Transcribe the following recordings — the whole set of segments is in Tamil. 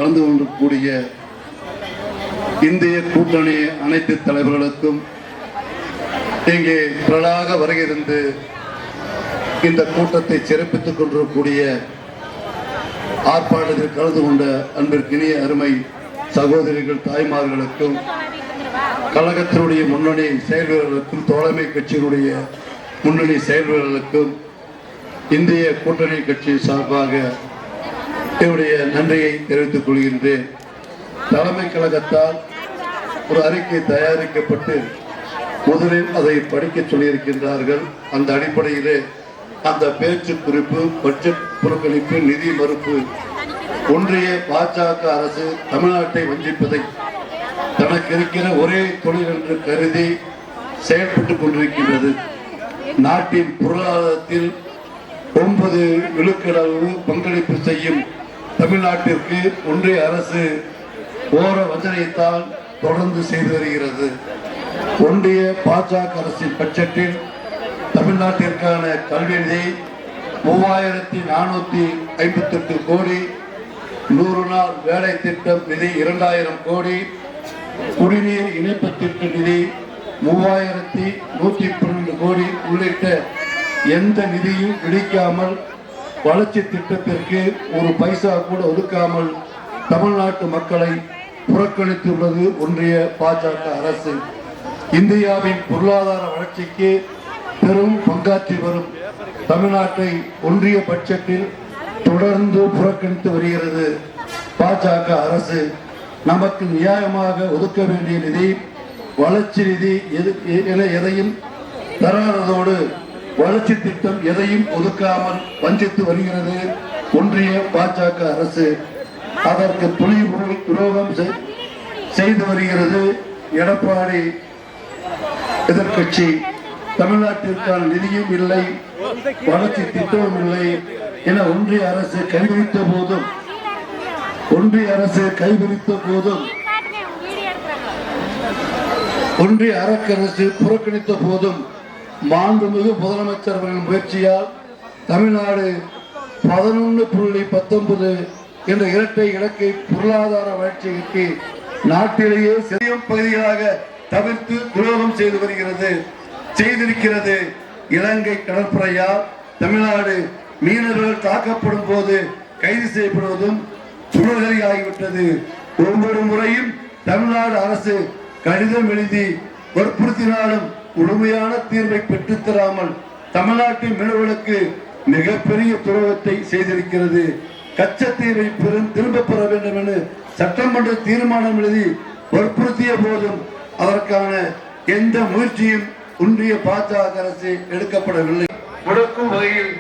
கலந்து கொள்ளக்கூடிய இந்திய கூட்டணி அனைத்து தலைவர்களுக்கும் இங்கே திரளாக வருகிறது இந்த கூட்டத்தை சிறப்பித்துக் கொண்டிருக்கக்கூடிய ஆர்ப்பாட்டத்தில் கலந்து கொண்ட அன்பிற்கினிய அருமை சகோதரிகள் தாய்மார்களுக்கும் கழகத்தினுடைய முன்னணி செயல்வீரர்களுக்கும் தோழமை கட்சியினுடைய முன்னணி செயல்வீரர்களுக்கும் இந்திய கூட்டணி கட்சி சார்பாக என்னுடைய நன்றியை தெரிவித்துக் கொள்கின்றேன். தலைமை கழகத்தால் ஒரு அறிக்கை தயாரிக்கப்பட்டு முதலில் அதை படிக்க சொல்லியிருக்கின்றார்கள். அந்த அடிப்படையிலே அந்த பேச்சு குறிப்பு, பட்ஜெட் புறக்கணிப்பு, நிதி மறுப்பு, ஒன்றிய பாஜக அரசு தமிழ்நாட்டை வஞ்சிப்பதை தனக்கு இருக்கிற ஒரே தொழில் என்று கருதி செயல்பட்டுக் கொண்டிருக்கின்றது. நாட்டின் பொருளாதாரத்தில் 9 விழுக்காடு பங்களிப்பு செய்யும் தமிழ்நாட்டிற்கு ஒன்றிய அரசு ஓர வஞ்சனையைத்தான் தொடர்ந்து செய்து வருகிறது. ஒன்றிய பாஜக அரசின் பட்ஜெட்டில் தமிழ்நாட்டிற்கான கல்வி நிதி 3458 கோடி, 100 நாள் வேலை திட்டம் நிதி 2000 கோடி, குடிநீர் இணைப்பு திட்ட நிதி 3112 கோடி உள்ளிட்ட எந்த நிதியும் இடிக்காமல் வளர்ச்சி திட்டத்திற்கு ஒரு பைசா கூட ஒதுக்காமல் தமிழ்நாட்டு மக்களை புறக்கணித்துள்ளது ஒன்றிய பாஜக அரசு. இந்தியாவின் பொருளாதார வளர்ச்சிக்கு பெரும் பங்காற்றி வரும் தமிழ்நாட்டை ஒன்றிய பட்ஜெட்டில் தொடர்ந்து புறக்கணித்து வருகிறது பாஜக அரசு. நமக்கு நியாயமாக ஒதுக்க வேண்டிய நிதி, வளர்ச்சி நிதி என எதையும் தராததோடு வளர்ச்சி திட்டம் எதையும் ஒதுக்காமல் வஞ்சித்து வருகிறது ஒன்றிய பாஜக அரசு. அதற்கு துரோகம் செய்து வருகிறது எடப்பாடி எதிர்கட்சி. தமிழ்நாட்டிற்கான நிதியும் இல்லை, வளர்ச்சி திட்டமும் இல்லை என ஒன்றிய அரசு கைவிரித்த போதும் ஒன்றிய அரசு புறக்கணித்த போதும் மாண்புமிகு முதலமைச்சர் அவர்களின் முயற்சியால் தமிழ்நாடு 11.19 என்ற இரட்டை இலக்கை பொருளாதார வளர்ச்சிக்கு நாட்டிலேயே சிறியும் பகுதியாக தவிர்த்து துரோகம் செய்திருக்கிறது. இலங்கை கடற்படையால் தமிழ்நாடு மீனவர்கள் தாக்கப்படும் போது கைது செய்யப்படுவதும் சுழல்களை ஆகிவிட்டது. ஒவ்வொரு முறையும் தமிழ்நாடு அரசு கடிதம் எழுதி வற்புறுத்தினாலும் முழுமையான தீர்வை பெற்றுத்தராமல் தமிழ்நாட்டின் மீனவர்களுக்கு மிகப்பெரிய துரோகத்தை செய்திருக்கிறது. கச்சத்தீவை திரும்ப பெற வேண்டும் என சட்டமன்ற தீர்மானம் எழுதி வற்புறுத்திய போதும் அதற்கான எந்த முயற்சியும் ஒன்றிய பாஜக அரசு எடுக்கப்படவில்லை. முடக்கும் வகையில்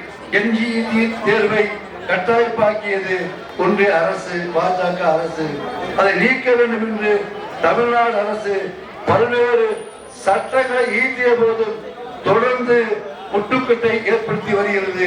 NGE தேர்வை கட்டாயமாக்கியது ஒன்றிய அரசு, பாஜக அரசு. அதை நீக்க வேண்டும் என்று தமிழ்நாடு அரசு பல்வேறு சட்டங்களை ஈட்டிய போதும் தொடர்ந்து முட்டுக்கட்டை ஏற்படுத்தி வருகிறது.